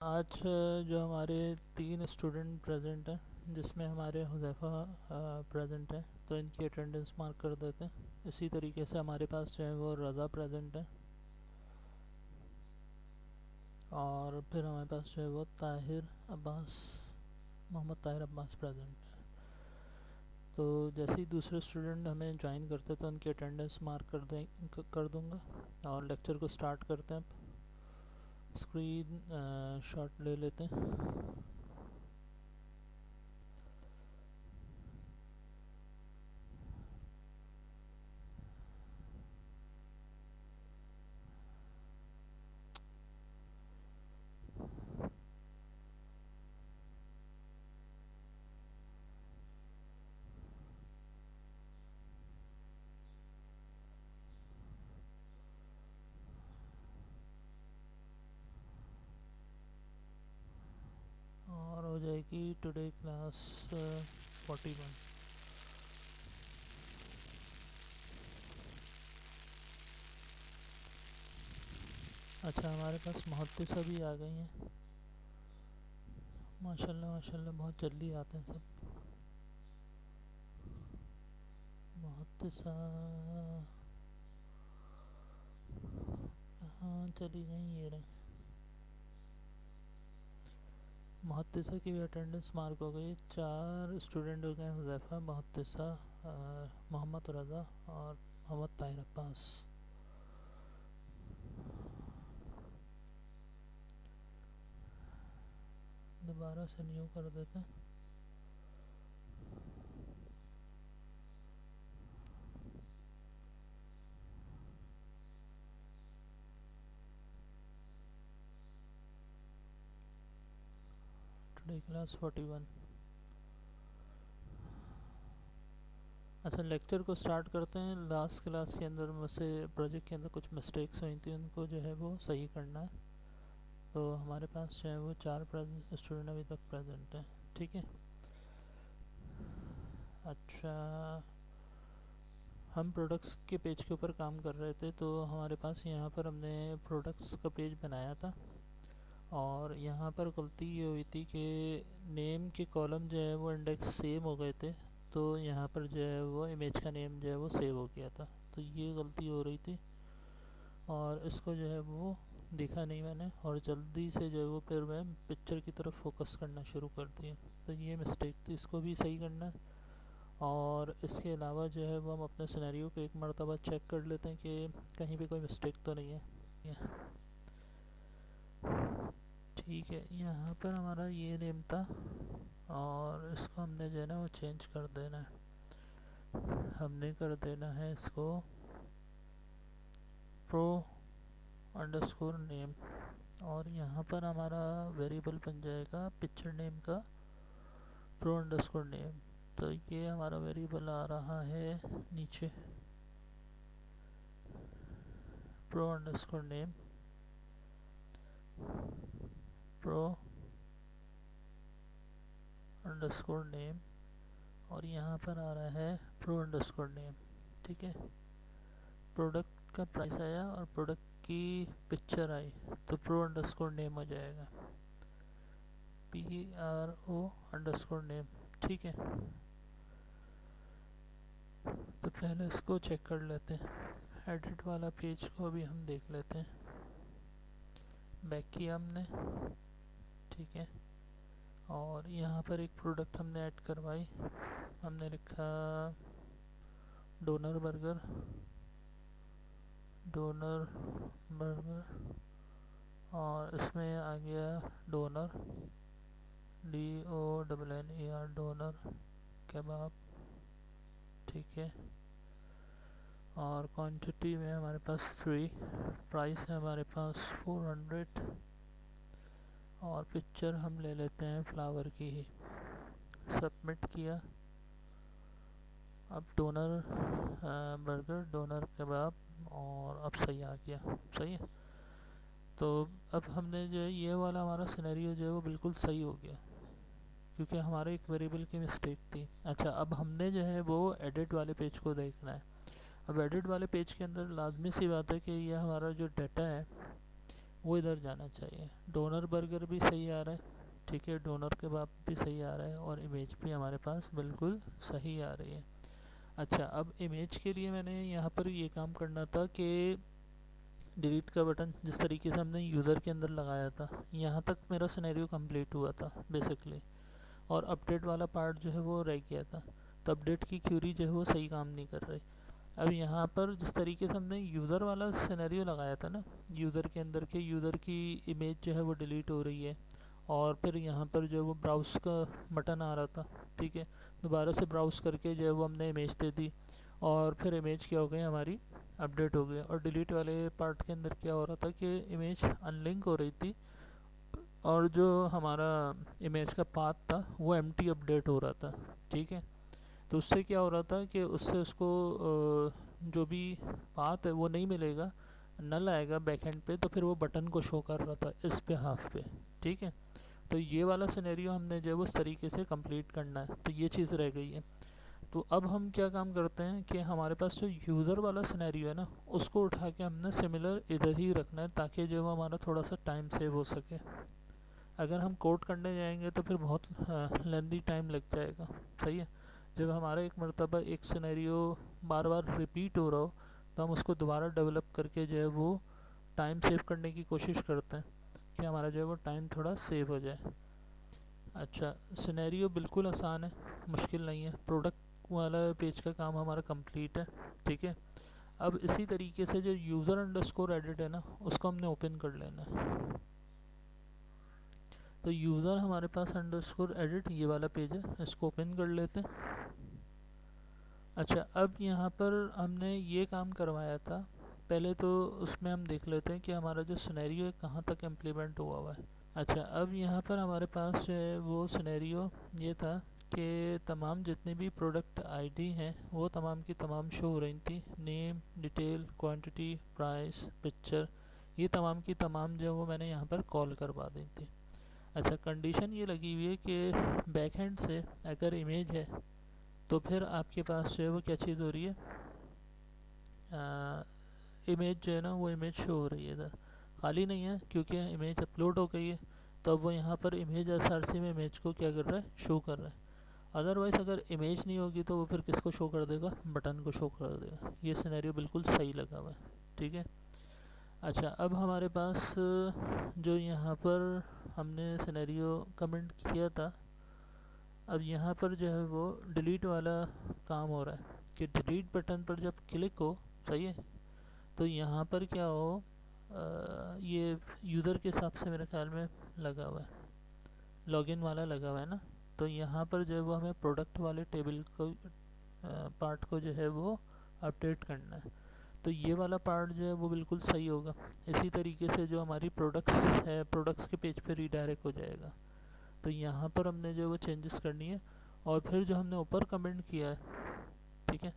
आज जो हमारे 3 स्टूडेंट प्रेजेंट हैं जिसमें हमारे हुज़ैफ़ा प्रेजेंट हैं, तो इनकी अटेंडेंस मार्क कर देते हैं। इसी तरीके से हमारे पास जो है वो रज़ा प्रेजेंट है और फिर हमारे पास जो है वो मोहम्मद ताहिर अब्बास प्रेजेंट है। तो जैसे ही दूसरे स्टूडेंट हमें ज्वाइन करते तो उनकी अटेंडेंस मार्क कर दूँगा और लेक्चर को स्टार्ट करते हैं। स्क्रीन शॉट ले लेते हैं। और हो जाएगी टुडे क्लास 41। अच्छा, हमारे पास मुहद्दिसा भी आ गई हैं। माशाल्लाह माशाल्लाह, बहुत जल्दी आते हैं सब। मुहद्दिसा कहाँ चली गई? ये रही। मुहद्दिसा की भी अटेंडेंस मार्क हो गई। 4 स्टूडेंट हो गए, हुज़ैफ़ा, मुहद्दिसा, मोहम्मद रज़ा और मोहम्मद ताहिर अब्बास। दोबारा से न्यू कर देते हैं। Today class 41। अच्छा, लेक्चर को स्टार्ट करते हैं। लास्ट क्लास के अंदर मुझसे प्रोजेक्ट के अंदर कुछ मिस्टेक्स हुई थी, उनको जो है वो सही करना है। तो हमारे पास जो है वो 4 स्टूडेंट अभी तक प्रेजेंट हैं। ठीक है। अच्छा, हम प्रोडक्ट्स के पेज के ऊपर काम कर रहे थे, तो हमारे पास यहाँ पर हमने प्रोडक्ट्स का पेज बनाया था और यहाँ पर गलती ये हुई थी कि नेम के कॉलम जो है वो इंडेक्स सेम हो गए थे, तो यहाँ पर जो है वो इमेज का नेम जो है वो सेव हो गया था। तो ये गलती हो रही थी और इसको जो है वो देखा नहीं मैंने और जल्दी से जो है वो फिर मैं पिक्चर की तरफ फोकस करना शुरू कर दिया। तो ये मिस्टेक थी, इसको भी सही करना है। और इसके अलावा जो है वो हम अपने सिनेरियो को एक मरतबा चेक कर लेते हैं कि कहीं भी कोई मिस्टेक तो नहीं है। ठीक है, यहाँ पर हमारा ये नेम था और इसको हमने जो है ना वो चेंज कर देना है। हमने कर देना है इसको प्रो अंडरस्कोर नेम और यहाँ पर हमारा वेरिएबल बन जाएगा पिक्चर नेम का प्रो अंडरस्कोर नेम। तो ये हमारा वेरिएबल आ रहा है नीचे, pro underscore name, pro underscore name और यहाँ पर आ रहा है प्रो अंडरस्कोर नेम। ठीक है, प्रोडक्ट का प्राइस आया और प्रोडक्ट की पिक्चर आई तो प्रो अंडरस्कोर नेम हो जाएगा, PRO अंडरस्कोर नेम। ठीक है, तो पहले इसको चेक कर लेते हैं। एडिट वाला पेज को अभी हम देख लेते हैं। बैक किया हमने, ठीक है, और यहाँ पर एक प्रोडक्ट हमने ऐड करवाई। हमने लिखा डोनर बर्गर और इसमें आ गया डोनर, DONNER, डोनर कबाब। ठीक है, और क्वांटिटी में हमारे पास 3, प्राइस है हमारे पास 400 और पिक्चर हम ले लेते हैं फ्लावर की ही। सबमिट किया। अब डोनर बर्गर, डोनर कबाब और अब सही आ गया। सही है, तो अब हमने जो है ये वाला हमारा सिनेरियो जो है वो बिल्कुल सही हो गया क्योंकि हमारे एक वेरिएबल की मिस्टेक थी। अच्छा, अब हमने जो है वो एडिट वाले पेज को देखना है। अब एडिट वाले पेज के अंदर लाजमी सी बात है कि ये हमारा जो डाटा है वो इधर जाना चाहिए। डोनर बर्गर भी सही आ रहा है, ठीक है, डोनर कबाब भी सही आ रहा है और इमेज भी हमारे पास बिल्कुल सही आ रही है। अच्छा, अब इमेज के लिए मैंने यहाँ पर ये काम करना था कि डिलीट का बटन जिस तरीके से हमने यूज़र के अंदर लगाया था, यहाँ तक मेरा सिनेरियो कंप्लीट हुआ था बेसिकली, और अपडेट वाला पार्ट जो है वो रह गया था। तो अपडेट की क्यूरी जो है वो सही काम नहीं कर रही। अब यहाँ पर जिस तरीके से हमने यूज़र वाला सिनेरियो लगाया था ना, यूज़र के अंदर के यूज़र की इमेज जो है वो डिलीट हो रही है, और फिर यहाँ पर जो है वो ब्राउज़ का बटन आ रहा था, ठीक है, दोबारा से ब्राउज़ करके जो है वो हमने इमेज दे दी, और फिर इमेज क्या हो गई हमारी, अपडेट हो गई। और डिलीट वाले पार्ट के अंदर क्या हो रहा था कि इमेज अनलिंक हो रही थी, और जो हमारा इमेज का पाथ था वो एम्प्टी अपडेट हो रहा था, ठीक है। तो उससे क्या हो रहा था कि उससे उसको जो भी पाथ है वो नहीं मिलेगा, नल आएगा बैकएंड पे, तो फिर वो बटन को शो कर रहा था इस पे हाफ पे, ठीक है। तो ये वाला सिनेरियो हमने जो है वो उस तरीके से कंप्लीट करना है, तो ये चीज़ रह गई है। तो अब हम क्या काम करते हैं कि हमारे पास जो यूज़र वाला सिनेरियो है ना, उसको उठा के हमने सिमिलर इधर ही रखना है, ताकि जो है हमारा थोड़ा सा टाइम सेव हो सके। अगर हम कोड करने जाएंगे तो फिर बहुत लेंदी टाइम लग जाएगा, सही है। जब हमारा एक मरतबा एक सिनेरियो बार बार रिपीट हो रहा हो, तो हम उसको दोबारा डेवलप करके जो है वो टाइम सेव करने की कोशिश करते हैं कि हमारा जो है वो टाइम थोड़ा सेव हो जाए। अच्छा, सिनेरियो बिल्कुल आसान है, मुश्किल नहीं है। प्रोडक्ट वाला पेज का काम हमारा कंप्लीट है, ठीक है। अब इसी तरीके से जो यूज़र अंडरस्कोर एडिट है ना, उसको हमने ओपन कर लेना है। तो यूज़र हमारे पास अंडरस्कोर एडिट ये वाला पेज है, इसको ओपन कर लेते हैं। अच्छा, अब यहाँ पर हमने ये काम करवाया था, पहले तो उसमें हम देख लेते हैं कि हमारा जो सिनेरियो है कहाँ तक इम्प्लीमेंट हुआ है। अच्छा, अब यहाँ पर हमारे पास जो है वो सिनेरियो ये था कि तमाम जितनी भी प्रोडक्ट आईडी हैं वो तमाम की तमाम शो हो रही थी, name, detail, quantity, price, picture, ये तमाम की तमाम जो है वो मैंने यहाँ पर कॉल करवा दी थी। अच्छा, कंडीशन ये लगी हुई है कि बैक हैंड से अगर इमेज है तो फिर आपके पास जो है वो क्या चीज़ हो रही है, इमेज जो है ना वो इमेज शो हो रही है, इधर खाली नहीं है क्योंकि इमेज अपलोड हो गई है। तो अब वो यहाँ पर इमेज एसआरसी में इमेज को क्या कर रहा है, शो कर रहा है। अदरवाइज़ अगर इमेज नहीं होगी तो वो फिर किसको शो कर देगा, बटन को शो कर देगा। ये सिनेरियो बिल्कुल सही लगा हुआ है, ठीक है। अच्छा, अब हमारे पास जो यहाँ पर हमने सिनेरियो कमेंट किया था, अब यहाँ पर जो है वो डिलीट वाला काम हो रहा है कि डिलीट बटन पर जब क्लिक हो, सही है, तो यहाँ पर क्या हो, ये यूज़र के हिसाब से मेरे ख्याल में लगा हुआ है, लॉगिन वाला लगा हुआ है ना। तो यहाँ पर जो है वो हमें प्रोडक्ट वाले टेबल को पार्ट को जो है वो अपडेट करना है। तो ये वाला पार्ट जो है वो बिल्कुल सही होगा। इसी तरीके से जो हमारी प्रोडक्ट्स है, प्रोडक्ट्स के पेज पे रीडायरेक्ट हो जाएगा। तो यहाँ पर हमने जो है वो चेंजेस करनी है, और फिर जो हमने ऊपर कमेंट किया है, ठीक है,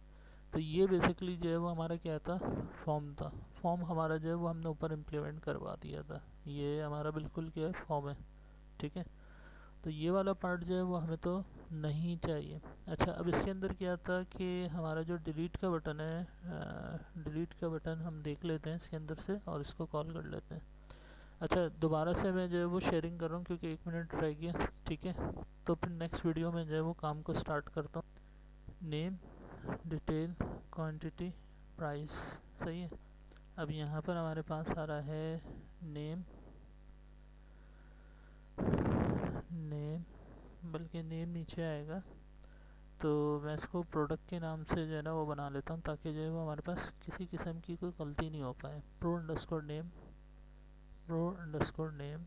तो ये बेसिकली जो है वो हमारा क्या था, फॉर्म था। फॉर्म हमारा जो है वो हमने ऊपर इम्प्लीमेंट करवा दिया था, ये हमारा बिल्कुल क्या है, फॉर्म है, ठीक है। तो ये वाला पार्ट जो है वो हमें तो नहीं चाहिए। अच्छा, अब इसके अंदर क्या था कि हमारा जो डिलीट का बटन है, डिलीट का बटन हम देख लेते हैं इसके अंदर से, और इसको कॉल कर लेते हैं। अच्छा, दोबारा से मैं जो है वो शेयरिंग कर रहा हूँ क्योंकि 1 मिनट रह गया, ठीक है। तो फिर नेक्स्ट वीडियो में जो है वो काम को स्टार्ट करता हूँ। नेम, डिटेल, क्वांटिटी, प्राइस, सही है। अब यहाँ पर हमारे पास आ रहा है नेम, नेम, बल्कि नेम नीचे आएगा, तो मैं इसको प्रोडक्ट के नाम से जो है ना वो बना लेता हूँ, ताकि जो है वो हमारे पास किसी किस्म की कोई गलती नहीं हो पाए। Pro underscore name, pro underscore name,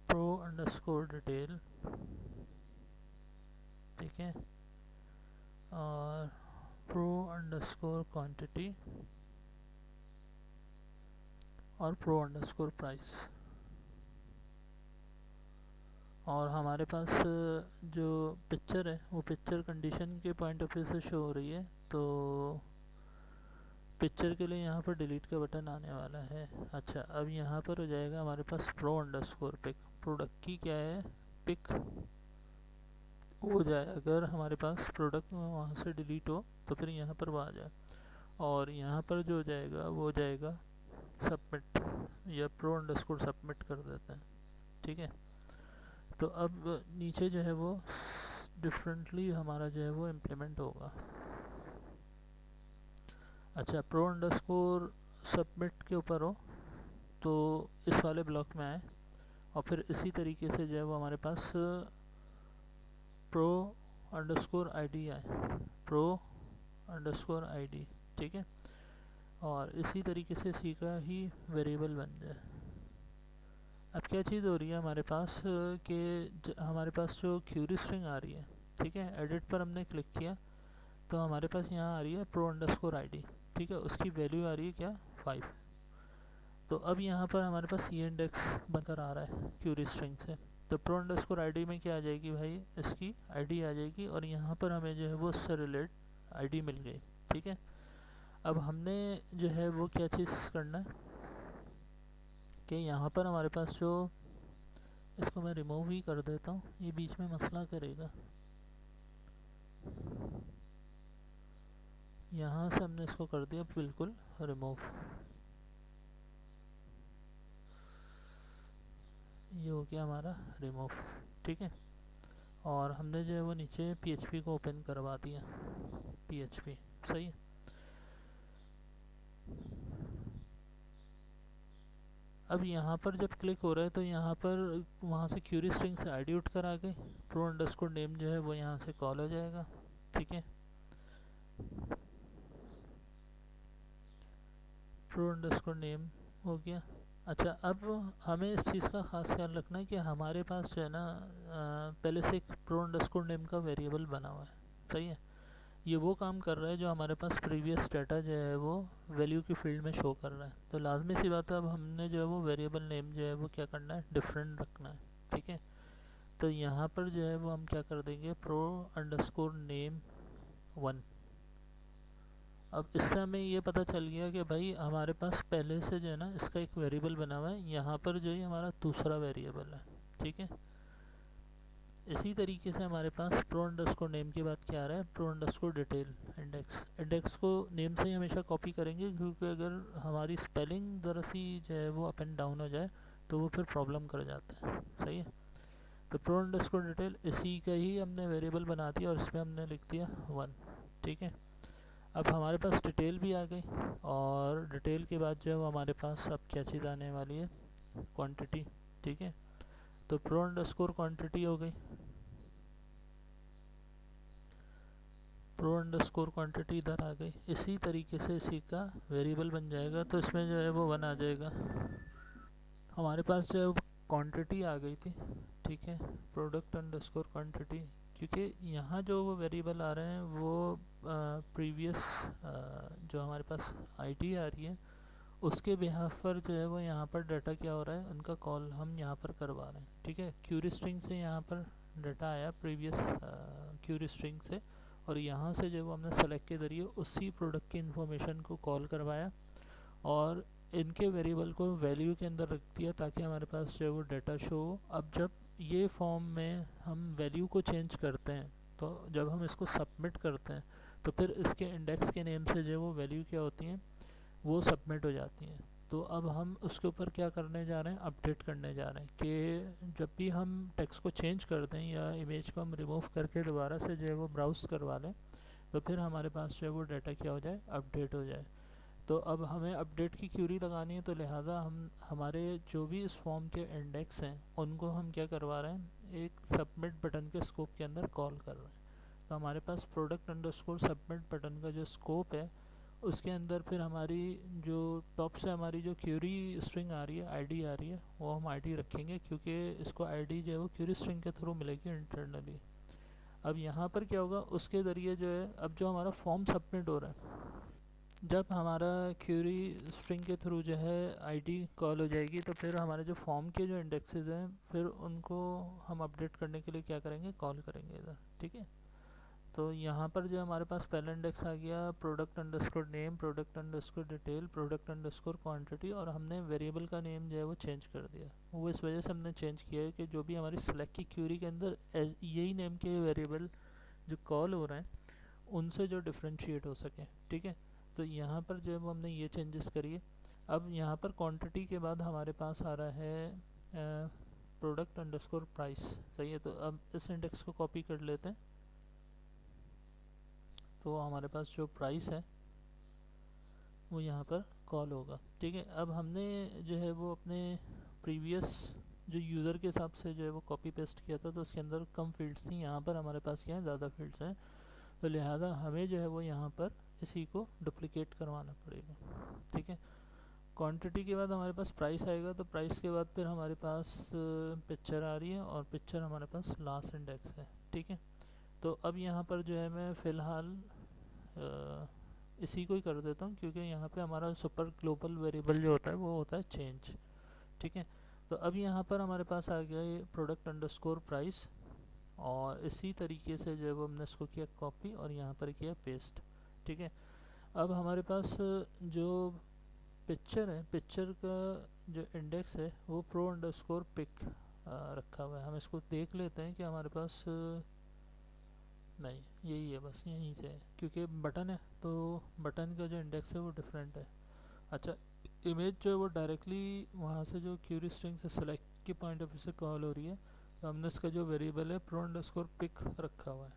pro underscore detail, ठीक है, और प्रो अंडरस्कोर क्वांटिटी, और प्रो अंडरस्कोर प्राइस। और हमारे पास जो पिक्चर है वो पिक्चर कंडीशन के पॉइंट ऑफ व्यू से शो हो रही है, तो पिक्चर के लिए यहाँ पर डिलीट का बटन आने वाला है। अच्छा, अब यहाँ पर हो जाएगा हमारे pass pro underscore pick, product की क्या है, पिक हो जाए। अगर हमारे पास प्रोडक्ट वहाँ से डिलीट हो तो फिर यहाँ पर वो आ जाए, और यहाँ पर जो हो जाएगा वो हो जाएगा सबमिट या प्रो अंडरस्कोर सबमिट कर देते हैं, ठीक है। तो अब नीचे जो है वो डिफरेंटली हमारा जो है वो इम्प्लीमेंट होगा। अच्छा, प्रो अंडरस्कोर सबमिट के ऊपर हो तो इस वाले ब्लॉक में आए और फिर इसी तरीके से जो है वो हमारे पास प्रो अंडरस्कोर आईडी आए, प्रो अंडरस्कोर आईडी, ठीक है। और इसी तरीके से सी का ही वेरिएबल बन जाए। अब क्या चीज़ हो रही है हमारे पास कि हमारे पास जो क्यूरी स्ट्रिंग आ रही है, ठीक है, एडिट पर हमने क्लिक किया तो हमारे पास यहाँ आ रही है प्रो अंडरस्कोर आईडी, ठीक है। उसकी वैल्यू आ रही है क्या, 5। तो अब यहाँ पर हमारे पास ये इंडेक्स बनकर आ रहा है क्यूरी स्ट्रिंग से। तो प्रो अंडरस्कोर आईडी में क्या आ जाएगी भाई, इसकी आईडी आ जाएगी और यहाँ पर हमें जो है वो उससे रिलेट आईडी मिल गई, ठीक है। अब हमने जो है वो क्या चीज़ करना है कि यहाँ पर हमारे पास जो, इसको मैं रिमूव ही कर देता हूँ, ये बीच में मसला करेगा। यहाँ से हमने इसको कर दिया बिल्कुल रिमूव, ये हो गया हमारा रिमूव, ठीक है। और हमने जो है वो नीचे PHP को ओपन करवा दिया, PHP, सही है। अब यहाँ पर जब क्लिक हो रहा है तो यहाँ पर वहाँ से क्यूरी स्ट्रिंग से आईडी उठ कर आ गई, प्रो अंडरस्कोर नेम जो है वो यहाँ से कॉल हो जाएगा, ठीक है। प्रो अंडरस्कोर नेम हो गया। अच्छा, अब हमें इस चीज़ का ख़ास ख्याल रखना है कि हमारे पास जो है ना पहले से एक प्रो अंडरस्कोर नेम का वेरिएबल बना हुआ है, सही है। ये वो काम कर रहा है जो हमारे पास प्रीवियस डाटा जो है वो वैल्यू की फील्ड में शो कर रहा है। तो लाजमी सी बात है, अब हमने जो है वो वेरिएबल नेम जो है वो क्या करना है, डिफरेंट रखना है, ठीक है। तो यहाँ पर जो है वो हम क्या कर देंगे, प्रो अंडरस्कोर नेम 1। अब इससे हमें ये पता चल गया कि भाई हमारे पास पहले से जो है ना इसका एक वेरिएबल बना हुआ है, यहाँ पर जो है हमारा दूसरा वेरिएबल है, ठीक है। इसी तरीके से हमारे पास प्रो अंडरस्कोर नेम के बाद क्या आ रहा है, pro underscore detail index. Index को नेम से ही हमेशा कॉपी करेंगे क्योंकि अगर हमारी स्पेलिंग ज़रा सी जो है वो अप एंड डाउन हो जाए तो वो फिर प्रॉब्लम कर जाता है, सही है। तो प्रो अंडरस्कोर डिटेल इसी का ही हमने वेरिएबल बना दिया और इसमें हमने लिख दिया 1, ठीक है। अब हमारे पास डिटेल भी आ गई और डिटेल के बाद जो है वो हमारे पास अब क्या चीज़ आने वाली है, क्वांटिटी, ठीक है। तो प्रो अंडरस्कोर क्वांटिटी हो गई, प्रो अंडरस्कोर क्वांटिटी इधर आ गई। इसी तरीके से इसी का वेरिएबल बन जाएगा तो इसमें जो है वो 1 आ जाएगा। हमारे पास जो है वो क्वांटिटी आ गई थी, ठीक है, प्रोडक्ट अंडरस्कोर क्वांटिटी, क्योंकि यहाँ जो वो वेरिएबल आ रहे हैं वो प्रीवियस जो हमारे पास आईडी आ रही है उसके बिहाफ पर जो है वो यहाँ पर डाटा क्या हो रहा है, उनका कॉल हम यहाँ पर करवा रहे हैं, ठीक है। क्यूरी स्ट्रिंग से यहाँ पर डाटा आया प्रीवियस क्यूरी स्ट्रिंग से और यहाँ से जो वो हमने सेलेक्ट के ज़रिए उसी प्रोडक्ट की इन्फॉर्मेशन को कॉल करवाया और इनके वेरिएबल को वैल्यू के अंदर रख दिया ताकि हमारे पास जो है वो डाटा शो हो। अब जब ये फॉर्म में हम वैल्यू को चेंज करते हैं तो जब हम इसको सबमिट करते हैं तो फिर इसके इंडेक्स के नेम से जो है वो वैल्यू क्या होती हैं, वो सबमिट हो जाती हैं। तो अब हम उसके ऊपर क्या करने जा रहे हैं, अपडेट करने जा रहे हैं कि जब भी हम टेक्स्ट को चेंज कर दें या इमेज को हम रिमूव करके दोबारा से जो है वो ब्राउज़ करवा लें तो फिर हमारे पास जो है वो डाटा क्या हो जाए, अपडेट हो जाए। तो अब हमें अपडेट की क्यूरी लगानी है तो लिहाजा हम हमारे जो भी इस फॉर्म के इंडेक्स हैं उनको हम क्या करवा रहे हैं, एक सबमिट बटन के स्कोप के अंदर कॉल कर रहे हैं। तो हमारे पास प्रोडक्ट अंडरस्कोर सबमिट बटन का जो स्कोप है उसके अंदर फिर हमारी जो टॉप से हमारी जो क्यूरी स्ट्रिंग आ रही है, आईडी आ रही है, वो हम आईडी रखेंगे क्योंकि इसको आईडी जो है वो क्यूरी स्ट्रिंग के थ्रू मिलेगी इंटरनली। अब यहाँ पर क्या होगा, उसके ज़रिए जो है अब जो हमारा फॉर्म सबमिट हो रहा है, जब हमारा क्यूरी स्ट्रिंग के थ्रू जो है आईडी कॉल हो जाएगी तो फिर हमारे जो फॉर्म के जो इंडेक्सेस हैं फिर उनको हम अपडेट करने के लिए क्या करेंगे, कॉल करेंगे इधर, ठीक है। तो यहाँ पर जो हमारे पास पहला इंडेक्स आ गया product underscore name, product underscore detail, product underscore quantity और हमने वेरिएबल का नेम जो है वो चेंज कर दिया। वो इस वजह से हमने चेंज किया है कि जो भी हमारी सेलेक्ट की क्यूरी के अंदर यही नेम के वेरिएबल जो कॉल हो रहे हैं उनसे जो डिफ्रेंशिएट हो सके, ठीक है। तो यहाँ पर जो है वो हमने ये चेंजेस करी है। अब यहाँ पर क्वांटिटी के बाद हमारे पास आ रहा है प्रोडक्ट अंडरस्कोर प्राइस। सही है, तो अब इस इंडेक्स को कॉपी कर लेते हैं। तो हमारे पास जो प्राइस है वो यहाँ पर कॉल होगा। ठीक है, अब हमने जो है वो अपने प्रीवियस जो यूज़र के हिसाब से जो है वो कॉपी पेस्ट किया था, तो उसके अंदर कम फील्ड्स थी। यहाँ पर हमारे पास क्या है, ज़्यादा फील्ड्स हैं, तो लिहाजा हमें जो है वो यहाँ पर इसी को डुप्लिकेट करवाना पड़ेगा। ठीक है, क्वांटिटी के बाद हमारे पास प्राइस आएगा, तो प्राइस के बाद फिर हमारे पास पिक्चर आ रही है, और पिक्चर हमारे पास लास्ट इंडेक्स है। ठीक है, तो अब यहाँ पर जो है मैं फ़िलहाल इसी को ही कर देता हूँ, क्योंकि यहाँ पे हमारा सुपर ग्लोबल वेरिएबल जो होता है वो होता है चेंज। ठीक है, तो अब यहाँ पर हमारे पास आ गया ये प्रोडक्ट अंडरस्कोर प्राइस, और इसी तरीके से जो है वो हमने इसको किया कॉपी और यहाँ पर किया पेस्ट। ठीक है, अब हमारे पास जो पिक्चर है, पिक्चर का जो इंडेक्स है वो प्रो अंडरस्कोर पिक रखा हुआ है। हम इसको देख लेते हैं कि हमारे पास नहीं, यही है, बस यहीं से है, क्योंकि बटन है तो बटन का जो इंडेक्स है वो डिफरेंट है। अच्छा, इमेज जो है वो डायरेक्टली वहाँ से जो क्यूरी स्ट्रिंग से सेलेक्ट के पॉइंट ऑफ व्यू से कॉल हो रही है, तो हमने इसका जो वेरिएबल है प्रो अंडरस्कोर पिक रखा हुआ है।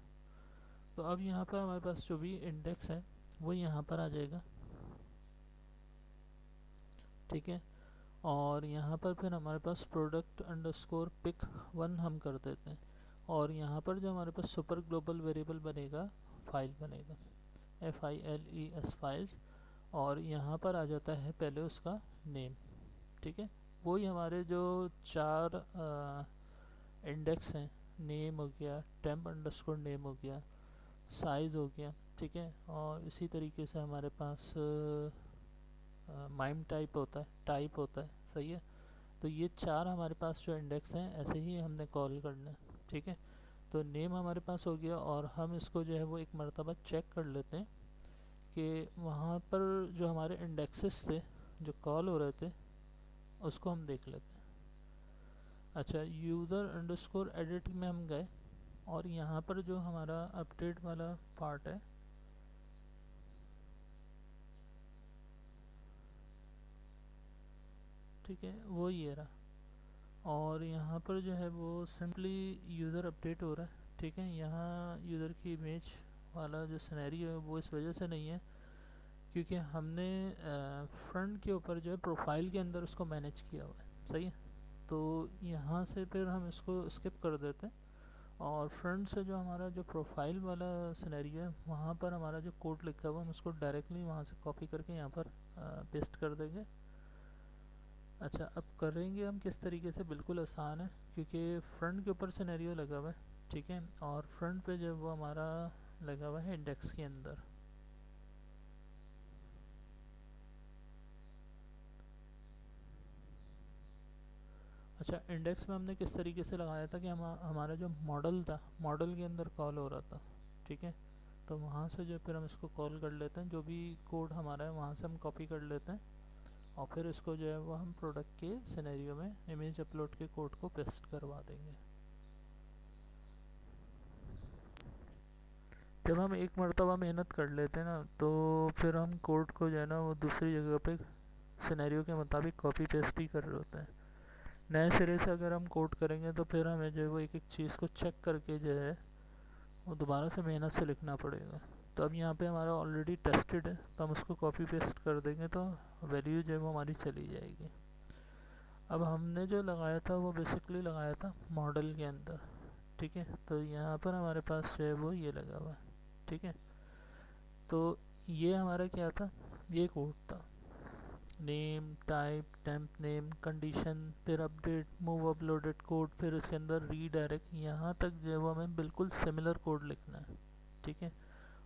तो अब यहाँ पर हमारे पास जो भी इंडेक्स है वो यहाँ पर आ जाएगा। ठीक है, और यहाँ पर फिर हमारे पास प्रोडक्ट अंडरस्कोर पिक 1 हम कर देते हैं, और यहाँ पर जो हमारे पास सुपर ग्लोबल वेरिएबल बनेगा, फाइल बनेगा FILES फाइल्स, और यहाँ पर आ जाता है पहले उसका नेम। ठीक है, वही हमारे जो 4 इंडेक्स हैं, नेम हो गया, टेम्प अंडरस्कोर नेम हो गया, साइज़ हो गया। ठीक है, और इसी तरीके से हमारे पास माइम टाइप होता है। सही है, तो ये 4 हमारे पास जो इंडेक्स हैं ऐसे ही हमने कॉल करना है। ठीक है, तो नेम हमारे पास हो गया, और हम इसको जो है वो एक मरतबा चेक कर लेते हैं कि वहाँ पर जो हमारे इंडेक्सेस थे जो कॉल हो रहे थे उसको हम देख लेते हैं। अच्छा, यूज़र अंडरस्कोर एडिट में हम गए, और यहाँ पर जो हमारा अपडेट वाला पार्ट है, ठीक है, वो ये रहा, और यहाँ पर जो है वो सिंपली यूज़र अपडेट हो रहा है। ठीक है, यहाँ यूज़र की इमेज वाला जो सिनेरियो है वो इस वजह से नहीं है क्योंकि हमने फ्रंट के ऊपर जो है प्रोफाइल के अंदर उसको मैनेज किया हुआ है। सही है, तो यहाँ से फिर हम इसको स्किप कर देते हैं, और फ्रंट से जो हमारा जो प्रोफाइल वाला सिनेरियो है वहाँ पर हमारा जो कोड लिखा हुआ है हम उसको डायरेक्टली वहाँ से कॉपी करके यहाँ पर पेस्ट कर देंगे। अच्छा, अब करेंगे हम किस तरीके से, बिल्कुल आसान है, क्योंकि फ्रंट के ऊपर सिनेरियो लगा हुआ है। ठीक है, और फ्रंट पे जो वो हमारा लगा हुआ है इंडेक्स के अंदर। अच्छा, इंडेक्स में हमने किस तरीके से लगाया था कि हमारा जो मॉडल था, मॉडल के अंदर कॉल हो रहा था। ठीक है, तो वहाँ से जो फिर हम इसको कॉल कर लेते हैं, जो भी कोड हमारा है वहाँ से हम कॉपी कर लेते हैं, और फिर इसको जो है वो हम प्रोडक्ट के सिनेरियो में इमेज अपलोड के कोड को पेस्ट करवा देंगे। जब हम एक मरतबा मेहनत कर लेते हैं ना, तो फिर हम कोड को जो है ना वो दूसरी जगह पे सिनेरियो के मुताबिक कॉपी पेस्ट ही कर रहे होते हैं। नए सिरे से अगर हम कोड करेंगे तो फिर हमें जो है वो एक एक चीज़ को चेक करके जो है वो दोबारा से मेहनत से लिखना पड़ेगा। तो अब यहाँ पे हमारा ऑलरेडी टेस्टेड है, तो हम उसको कॉपी पेस्ट कर देंगे तो वैल्यू जो है वो हमारी चली जाएगी। अब हमने जो लगाया था वो बेसिकली लगाया था मॉडल के अंदर। ठीक है, तो यहाँ पर हमारे पास जो है वो ये लगा हुआ है। ठीक है, तो ये हमारा क्या था, ये कोड था, name, type, temp name, condition, फिर अपडेट, मूव अपलोडेड कोड, फिर उसके अंदर रीडायरेक्ट, यहाँ तक जो है वो हमें बिल्कुल सिमिलर कोड लिखना है। ठीक है,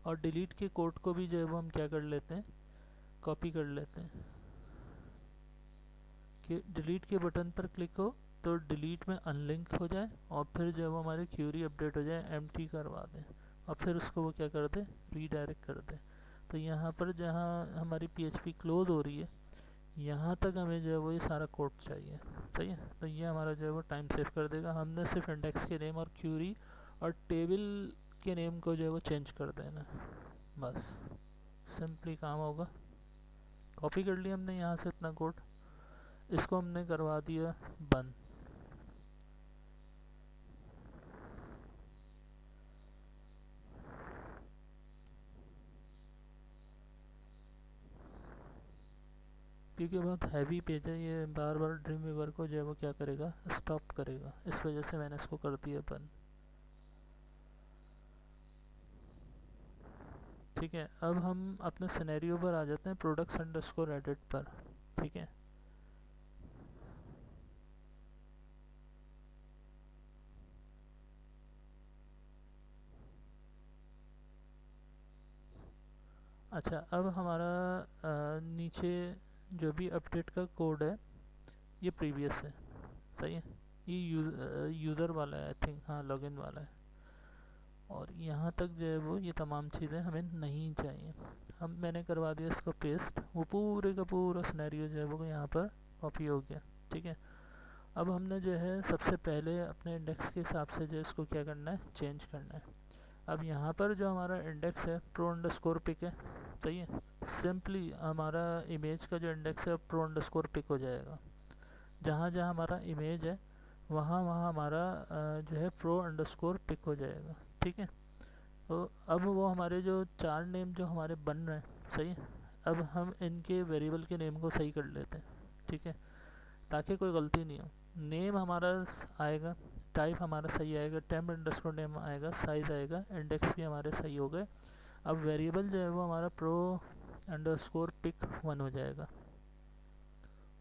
और डिलीट के कोड को भी जो है वो हम क्या कर लेते हैं, कॉपी कर लेते हैं कि डिलीट के बटन पर क्लिक हो तो डिलीट में अनलिंक हो जाए, और फिर जो है वो हमारी क्यूरी अपडेट हो जाए, एम्प्टी करवा दें, और फिर उसको वो क्या कर दे, रीडायरेक्ट कर दे। तो यहाँ पर जहाँ हमारी PHP क्लोज हो रही है यहाँ तक हमें जो है वो ये सारा कोड चाहिए। सही है, तो ये हमारा जो है वो टाइम सेव कर देगा। हमने सिर्फ इंडेक्स के नेम और क्यूरी और टेबल के नेम को जो है वो चेंज कर देना, बस सिंपली काम होगा। कॉपी कर लिया हमने यहाँ से इतना कोड, इसको हमने करवा दिया बंद। क्योंकि बहुत हैवी पेज है, ये बार बार ड्रीम वीवर को जो है वो क्या करेगा, स्टॉप करेगा, इस वजह से मैंने इसको कर दिया बंद। ठीक है, अब हम अपने सिनेरियो पर आ जाते हैं, प्रोडक्ट्स अंडरस्कोर एडिट पर। ठीक है, अच्छा अब हमारा नीचे जो भी अपडेट का कोड है ये प्रीवियस है, सही है, ये यूज़र वाला है आई थिंक, हाँ लॉगिन वाला है। और यहाँ तक जो है वो ये तमाम चीज़ें हमें नहीं चाहिए, हम मैंने करवा दिया इसको पेस्ट, वो पूरे का पूरा सिनेरियो जो है वो यहाँ पर कॉपी हो गया। ठीक है, अब हमने जो है सबसे पहले अपने इंडेक्स के हिसाब से जो इसको क्या करना है, चेंज करना है। अब यहाँ पर जो हमारा इंडेक्स है प्रो अंडरस्कोर पिक है, सही है, सिंपली हमारा इमेज का जो इंडेक्स है प्रो अंडरस्कोर पिक हो जाएगा। जहाँ जहाँ हमारा इमेज है वहाँ वहाँ हमारा जो है प्रो अंडरस्कोर पिक हो जाएगा। ठीक है, तो अब वो हमारे जो चार नेम जो हमारे बन रहे हैं, सही है, अब हम इनके वेरिएबल के नेम को सही कर लेते हैं। ठीक है, ताकि कोई गलती नहीं हो, नेम हमारा आएगा, टाइप हमारा सही आएगा, टेम्प अंडरस्कोर नेम आएगा, साइज़ आएगा, इंडेक्स भी हमारे सही हो गए। अब वेरिएबल जो है वो हमारा प्रो अंडरस्कोर पिक 1 हो जाएगा।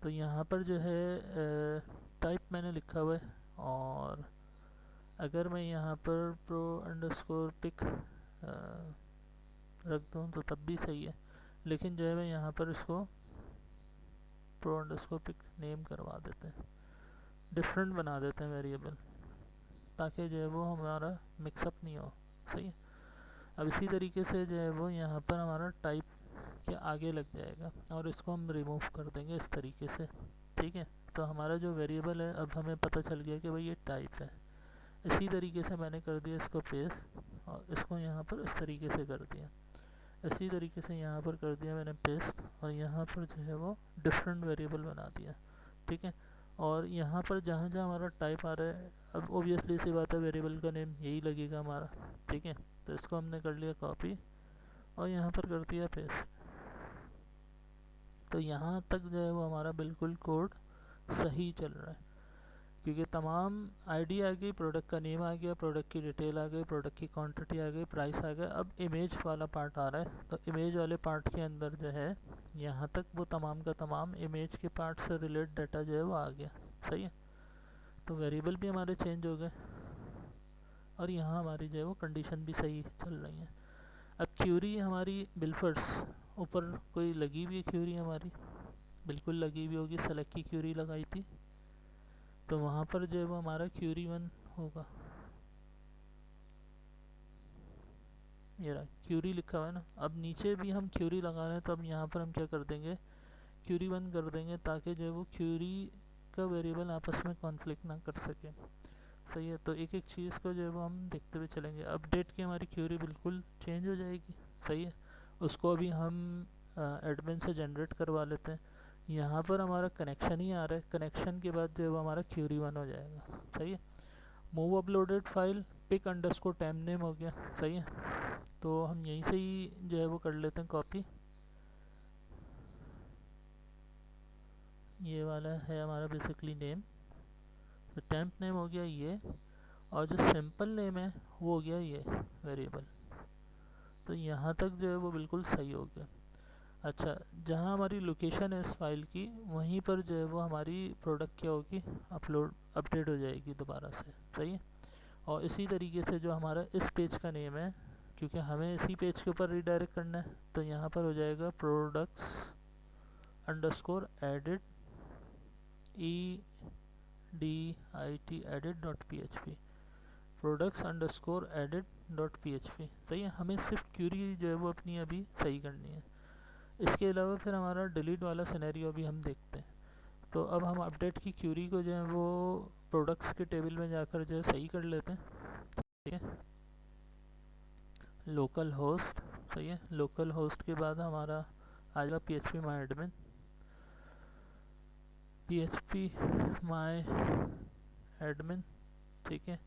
तो यहाँ पर जो है टाइप मैंने लिखा हुआ है, और अगर मैं यहाँ पर प्रो अंडरस्कोर पिक रख दूँ तो तब भी सही है, लेकिन जो है मैं यहाँ पर इसको प्रो अंडरस्कोर पिक नेम करवा देते हैं, डिफरेंट बना देते हैं वेरिएबल, ताकि जो है वो हमारा मिक्सअप नहीं हो। सही है, अब इसी तरीके से जो है वो यहाँ पर हमारा टाइप के आगे लग जाएगा, और इसको हम रिमूव कर देंगे इस तरीके से। ठीक है, तो हमारा जो वेरिएबल है अब हमें पता चल गया कि भाई ये टाइप है। इसी तरीके से मैंने कर दिया इसको पेस्ट, और इसको यहाँ पर इस तरीके से कर दिया, इसी तरीके से यहाँ पर कर दिया मैंने पेस्ट, और यहाँ पर जो है वो डिफरेंट वेरिएबल बना दिया। ठीक है, और यहाँ पर जहाँ जहाँ हमारा टाइप आ रहा है, अब ओबियसली सी बात है वेरिएबल का नेम यही लगेगा हमारा। ठीक है, तो इसको हमने कर लिया कॉपी और यहाँ पर कर दिया पेस्ट। तो यहाँ तक जो है वो हमारा बिल्कुल कोड सही चल रहा है, क्योंकि तमाम आईडी आ गई, प्रोडक्ट का नेम आ गया, प्रोडक्ट की डिटेल आ गई, प्रोडक्ट की क्वांटिटी आ गई, प्राइस आ गया। अब इमेज वाला पार्ट आ रहा है, तो इमेज वाले पार्ट के अंदर जो है यहाँ तक वो तमाम का तमाम इमेज के पार्ट से रिलेट डाटा जो है वो आ गया। सही है, तो वेरिएबल भी हमारे चेंज हो गए, और यहाँ हमारी जो है वो कंडीशन भी सही चल रही है। अब क्यूरी हमारी बिलफर्स ऊपर कोई लगी हुई है, क्यूरी हमारी बिल्कुल लगी हुई होगी, सेलेक्ट की क्यूरी लगाई थी, तो वहाँ पर जो है वो हमारा क्यूरी 1 होगा। ये रहा क्यूरी लिखा हुआ है ना, अब नीचे भी हम क्यूरी लगा रहे हैं, तो अब यहाँ पर हम क्या कर देंगे, क्यूरी 1 कर देंगे, ताकि जो है वो क्यूरी का वेरिएबल आपस में कॉन्फ्लिक्ट ना कर सके। सही है, तो एक एक चीज़ को जो है वो हम देखते हुए चलेंगे। अपडेट की हमारी क्यूरी बिल्कुल चेंज हो जाएगी। सही है, उसको अभी हम एडमिन से जनरेट करवा लेते हैं। यहाँ पर हमारा कनेक्शन ही आ रहा है, कनेक्शन के बाद जो है वो हमारा क्यूरी 1 हो जाएगा। सही है, move uploaded file pic underscore time name हो गया। सही है, तो हम यहीं से ही जो है वो कर लेते हैं कॉपी। ये वाला है हमारा बेसिकली नेम, तो टेम्प नेम हो गया ये, और जो सिंपल नेम है वो हो गया ये वेरिएबल। तो यहाँ तक जो है वो बिल्कुल सही हो गया। अच्छा, जहाँ हमारी लोकेशन है इस फाइल की, वहीं पर जो है वो हमारी प्रोडक्ट क्या होगी, अपडेट हो जाएगी दोबारा से। सही है, और इसी तरीके से जो हमारा इस पेज का नेम है, क्योंकि हमें इसी पेज के ऊपर रीडायरेक्ट करना है, तो यहाँ पर हो जाएगा products underscore edit EDIT edit dot PHP, products underscore edit dot PHP। सही है, हमें सिर्फ क्यूरी जो है वो अपनी अभी सही करनी है। इसके अलावा फिर हमारा डिलीट वाला सिनेरियो भी हम देखते हैं। तो अब हम अपडेट की क्यूरी को जो है वो प्रोडक्ट्स के टेबल में जाकर जो है सही कर लेते हैं। ठीक है, लोकल होस्ट। सही है, लोकल होस्ट के बाद हमारा आ जाएगा PHP माई एडमिन, PHP माई एडमिन, ठीक है।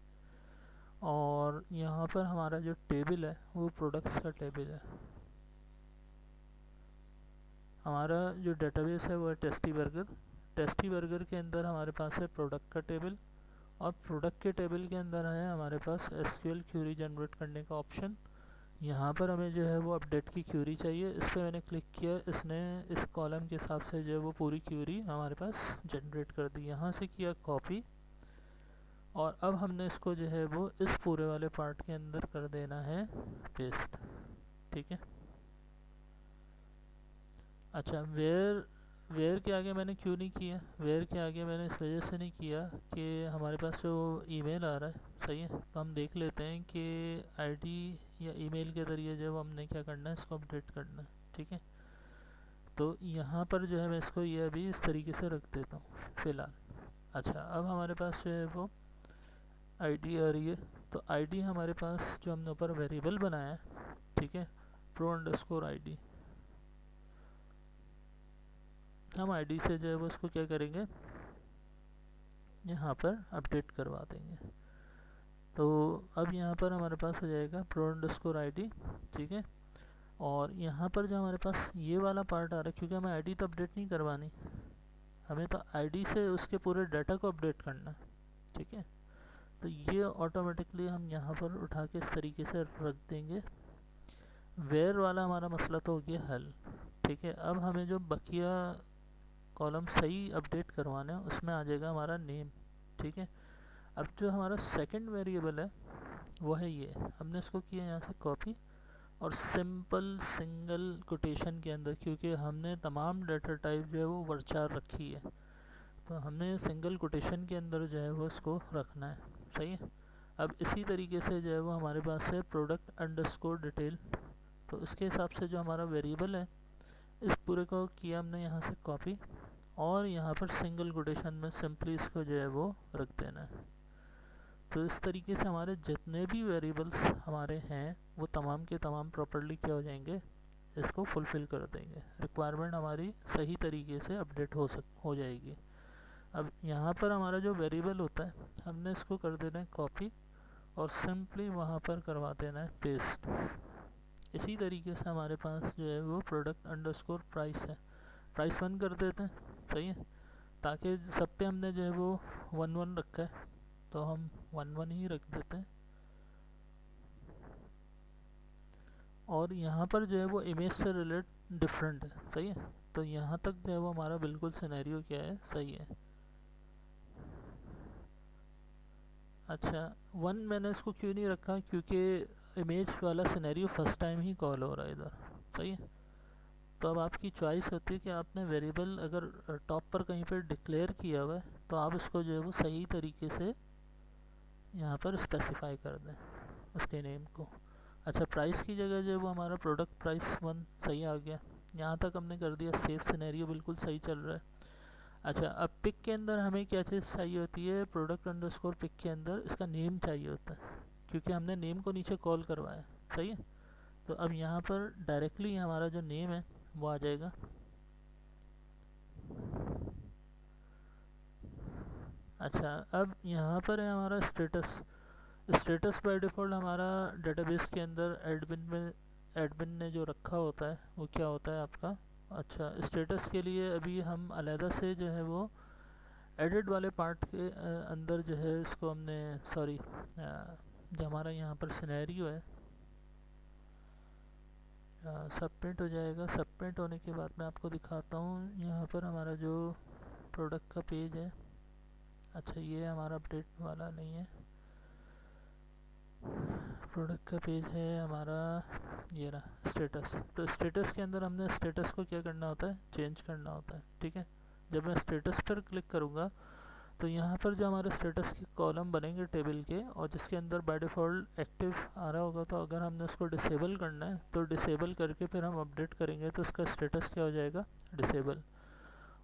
और यहाँ पर हमारा जो टेबल है वो प्रोडक्ट्स का टेबल है। हमारा जो डेटाबेस है वो है टेस्टी बर्गर। टेस्टी बर्गर के अंदर हमारे पास है प्रोडक्ट का टेबल, और प्रोडक्ट के टेबल के अंदर है हमारे पास SQL क्यूरी जनरेट करने का ऑप्शन। यहाँ पर हमें जो है वो अपडेट की क्यूरी चाहिए, इस पर मैंने क्लिक किया, इसने इस कॉलम के हिसाब से जो है वो पूरी क्यूरी हमारे पास जनरेट कर दी। यहाँ से किया कॉपी, और अब हमने इसको जो है वो इस पूरे वाले पार्ट के अंदर कर देना है पेस्ट, ठीक है। अच्छा, वेयर के आगे मैंने क्यों नहीं किया? वेयर के आगे मैंने इस वजह से नहीं किया कि हमारे पास जो ईमेल आ रहा है, सही है, तो हम देख लेते हैं कि आईडी या ईमेल के ज़रिए जब हमने क्या करना है, इसको अपडेट करना है, ठीक है। तो यहाँ पर जो है मैं इसको ये अभी इस तरीके से रख देता हूँ फ़िलहाल। अच्छा, अब हमारे पास जो है वो आईडी आ रही है, तो आईडी हमारे पास जो हमने ऊपर वेरिएबल बनाया है, ठीक है, pro_id, हम आईडी से जो है वो उसको क्या करेंगे, यहाँ पर अपडेट करवा देंगे। तो अब यहाँ पर हमारे पास हो जाएगा pro_id, ठीक है। और यहाँ पर जो हमारे पास ये वाला पार्ट आ रहा है, क्योंकि हमें आईडी तो अपडेट नहीं करवानी, हमें तो आईडी से उसके पूरे डाटा को अपडेट करना है, ठीक है। तो ये ऑटोमेटिकली हम यहाँ पर उठा के इस तरीके से रख देंगे। वेयर वाला हमारा मसला तो हो गया हल, ठीक है। अब हमें जो बकिया कॉलम सही अपडेट करवाना है उसमें आ जाएगा हमारा नेम, ठीक है। अब जो हमारा सेकंड वेरिएबल है वो है ये, हमने इसको किया यहाँ से कॉपी, और सिंपल सिंगल कोटेशन के अंदर, क्योंकि हमने तमाम डाटा टाइप जो है वो वर्चार रखी है, तो हमने सिंगल कोटेशन के अंदर जो है वो इसको रखना है, सही है। अब इसी तरीके से जो है वो हमारे पास है product_detail, तो इसके हिसाब से जो हमारा वेरिएबल है, इस पूरे को किया हमने यहाँ से कॉपी, और यहाँ पर सिंगल कोटेशन में सिंपली इसको जो है वो रख देना है। तो इस तरीके से हमारे जितने भी वेरिएबल्स हमारे हैं वो तमाम के तमाम प्रॉपर्ली क्या हो जाएंगे, इसको फुलफ़िल कर देंगे, रिक्वायरमेंट हमारी सही तरीके से अपडेट हो जाएगी। अब यहाँ पर हमारा जो वेरिएबल होता है, हमने इसको कर देना है कॉपी, और सिंपली वहाँ पर करवा देना है पेस्ट। इसी तरीके से हमारे पास जो है वो product_price है, प्राइस 1 कर देते हैं, सही है, ताकि सब पे हमने जो है वो 1 रखा है, तो हम 1 ही रख देते हैं। और यहाँ पर जो है वो इमेज से रिलेट डिफरेंट है, सही है, तो यहाँ तक जो है वो हमारा बिल्कुल सिनेरियो क्या है, सही है। अच्छा, 1 मैंने इसको क्यों नहीं रखा, क्योंकि इमेज वाला सिनेरियो फर्स्ट टाइम ही कॉल हो रहा है इधर, सही है। तो अब आपकी चॉइस होती है कि आपने वेरिएबल अगर टॉप पर कहीं पर डिक्लेयर किया हुआ है तो आप उसको जो है वो सही तरीके से यहाँ पर स्पेसिफाई कर दें उसके नेम को। अच्छा, प्राइस की जगह जो है वो हमारा प्रोडक्ट प्राइस 1 सही आ गया, यहाँ तक हमने कर दिया, सेफ सिनेरियो बिल्कुल सही चल रहा है। अच्छा, अब पिक के अंदर हमें क्या चीज़ चाहिए होती है, product_pick के अंदर इसका नेम चाहिए होता है, क्योंकि हमने नेम को नीचे कॉल करवाया, सही है। तो अब यहाँ पर डायरेक्टली हमारा जो नेम है वो आ जाएगा। अच्छा, अब यहाँ पर है हमारा स्टेटस बाय डिफ़ॉल्ट हमारा डेटाबेस के अंदर एडमिन ने जो रखा होता है वो क्या होता है आपका। अच्छा, स्टेटस के लिए अभी हम अलहदा से जो है वो एडिट वाले पार्ट के अंदर जो है इसको हमने जो हमारा यहाँ पर सिनेरियो है सबमिट हो जाएगा। सबमिट होने के बाद मैं आपको दिखाता हूँ यहाँ पर हमारा जो प्रोडक्ट का पेज है। अच्छा, ये हमारा अपडेट वाला नहीं है, प्रोडक्ट का पेज है हमारा ये रहा स्टेटस। तो स्टेटस के अंदर हमने स्टेटस को क्या करना होता है, चेंज करना होता है, ठीक है। जब मैं स्टेटस पर क्लिक करूँगा तो यहाँ पर जो हमारे स्टेटस के कॉलम बनेंगे टेबल के, और जिसके अंदर बाय डिफ़ॉल्ट एक्टिव आ रहा होगा, तो अगर हमने उसको डिसेबल करना है तो डिसेबल करके फिर हम अपडेट करेंगे तो उसका स्टेटस क्या हो जाएगा, डिसेबल।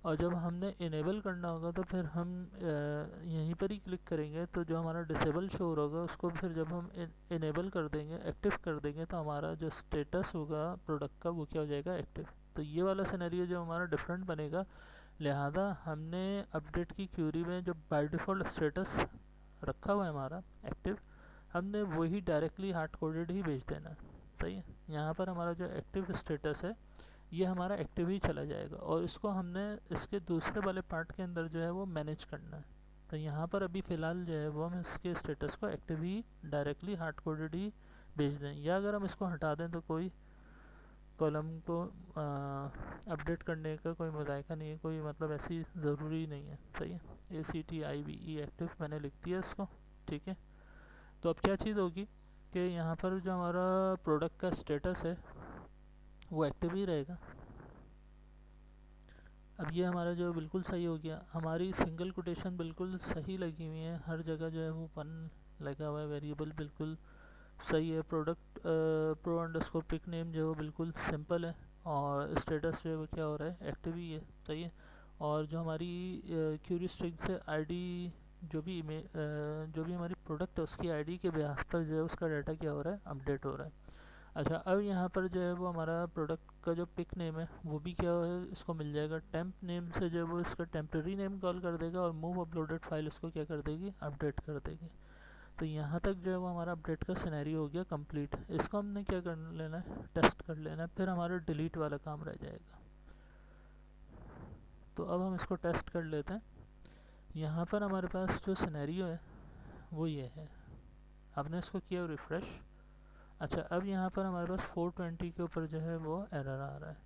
और जब हमने इनेबल करना होगा तो फिर हम यहीं पर ही क्लिक करेंगे, तो जो हमारा डिसेबल शो होगा उसको फिर जब हम इनेबल कर देंगे, एक्टिव कर देंगे, तो हमारा जो स्टेटस होगा प्रोडक्ट का वो क्या हो जाएगा, एक्टिव। तो ये वाला सिनेरियो जो हमारा डिफरेंट बनेगा, लिहाजा हमने अपडेट की क्यूरी में जो बाय डिफ़ॉल्ट स्टेटस रखा हुआ है हमारा एक्टिव, हमने वही डायरेक्टली हार्ड कोडेड ही भेज देना है। सही है, यहाँ पर हमारा जो एक्टिव स्टेटस है ये हमारा एक्टिव ही चला जाएगा, और इसको हमने इसके दूसरे वाले पार्ट के अंदर जो है वो मैनेज करना है। तो यहाँ पर अभी फ़िलहाल जो है वो हम इसके स्टेटस को एक्टिव ही डायरेक्टली हार्ड कोडेड ही भेज दें, या अगर हम इसको हटा दें तो कोई कॉलम को अपडेट करने का कोई मुदायका नहीं है, कोई मतलब ऐसी ज़रूरी नहीं है। सही है, ACTIVE एक्टिव मैंने लिख दिया इसको। ठीक है, तो अब क्या चीज़ होगी कि यहाँ पर जो हमारा प्रोडक्ट का स्टेटस है वो एक्टिव ही रहेगा। अब ये हमारा जो बिल्कुल सही हो गया, हमारी सिंगल कोटेशन बिल्कुल सही लगी हुई है, हर जगह जो है वो वन लगा हुआ है, वेरिएबल बिल्कुल सही है, product pro underscore pic name जो है वो बिल्कुल सिंपल है, और स्टेटस जो है वो क्या हो रहा है, एक्टिव ही है। सही है, और जो हमारी क्यूरी स्ट्रिंग से आईडी जो भी हमारी प्रोडक्ट है उसकी आईडी के बेस पर जो है उसका डाटा क्या हो रहा है, अपडेट हो रहा है। अच्छा, अब यहाँ पर जो है वो हमारा प्रोडक्ट का जो पिक नेम है वो भी क्या है, इसको मिल जाएगा टेम्प नेम से, जो है वो इसका टेम्प्रेरी नेम कॉल कर देगा, और मूव अपलोडेड फाइल इसको क्या कर देगी, अपडेट कर देगी। तो यहाँ तक जो है वो हमारा अपडेट का सिनेरियो हो गया कंप्लीट। इसको हमने क्या कर लेना है, टेस्ट कर लेना है, फिर हमारा डिलीट वाला काम रह जाएगा। तो अब हम इसको टेस्ट कर लेते हैं। यहाँ पर हमारे पास जो सिनेरियो है वो ये है, आपने इसको किया रिफ़्रेश। अच्छा, अब यहाँ पर हमारे पास 420 के ऊपर जो है वो एरर आ रहा है।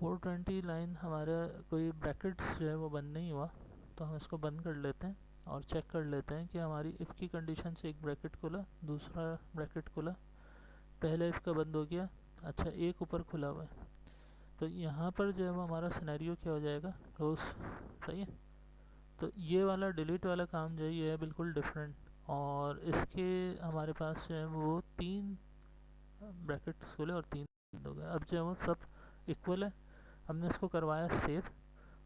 420 लाइन हमारा कोई ब्रैकेट्स जो है वो बंद नहीं हुआ, तो हम इसको बंद कर लेते हैं और चेक कर लेते हैं कि हमारी इफ़ की कंडीशन से एक ब्रैकेट खुला, दूसरा ब्रैकेट खुला, पहले इफ़ का बंद हो गया, अच्छा एक ऊपर खुला हुआ है, तो यहाँ पर जो है वो हमारा सिनेरियो क्या हो जाएगा, क्लोज। सही है, तो ये वाला डिलीट वाला काम जो है ये है बिल्कुल डिफरेंट, और इसके हमारे पास जो है वो 3 ब्रैकेट्स खुले और 3 बंद हो गए। अब जो है वो सब इक्वल है, हमने इसको करवाया सेव,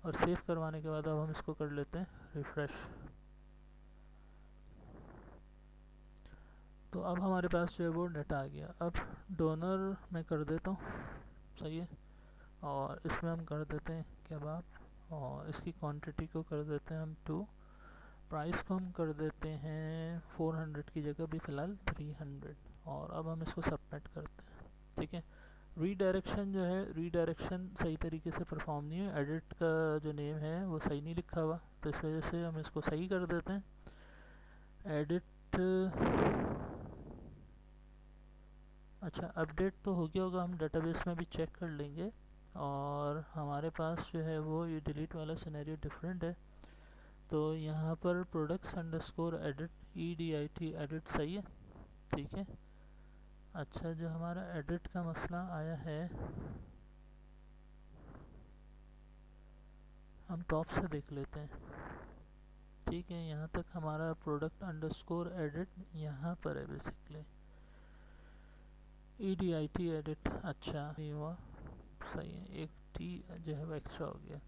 और सेव करवाने के बाद अब हम इसको कर लेते हैं रिफ़्रेश। तो अब हमारे पास जो है वो डाटा आ गया। अब डोनर मैं कर देता हूँ, सही है, और इसमें हम कर देते हैं केबाब, और इसकी क्वांटिटी को कर देते हैं हम 2, प्राइस को हम कर देते हैं 400 की जगह भी फ़िलहाल 300, और अब हम इसको सबमिट करते हैं। ठीक है, रीडायरेक्शन जो है, रीडायरेक्शन सही तरीके से परफॉर्म नहीं है, एडिट का जो नेम है वो सही नहीं लिखा हुआ, तो इस वजह से हम इसको सही कर देते हैं। एडिट, अच्छा अपडेट तो हो गया होगा, हम डेटाबेस में भी चेक कर लेंगे, और हमारे पास जो है वो ये डिलीट वाला सिनेरियो डिफरेंट है। तो यहाँ पर products underscore edit EDIT edit सही है। ठीक है, अच्छा जो हमारा एडिट का मसला आया है हम टॉप से देख लेते हैं। ठीक है, यहाँ तक हमारा प्रोडक्ट अंडरस्कोर एडिट यहाँ पर है बेसिकली, EDIT एडिट अच्छा नहीं हुआ, सही है, एक T जो है वो एक्स्ट्रा हो गया।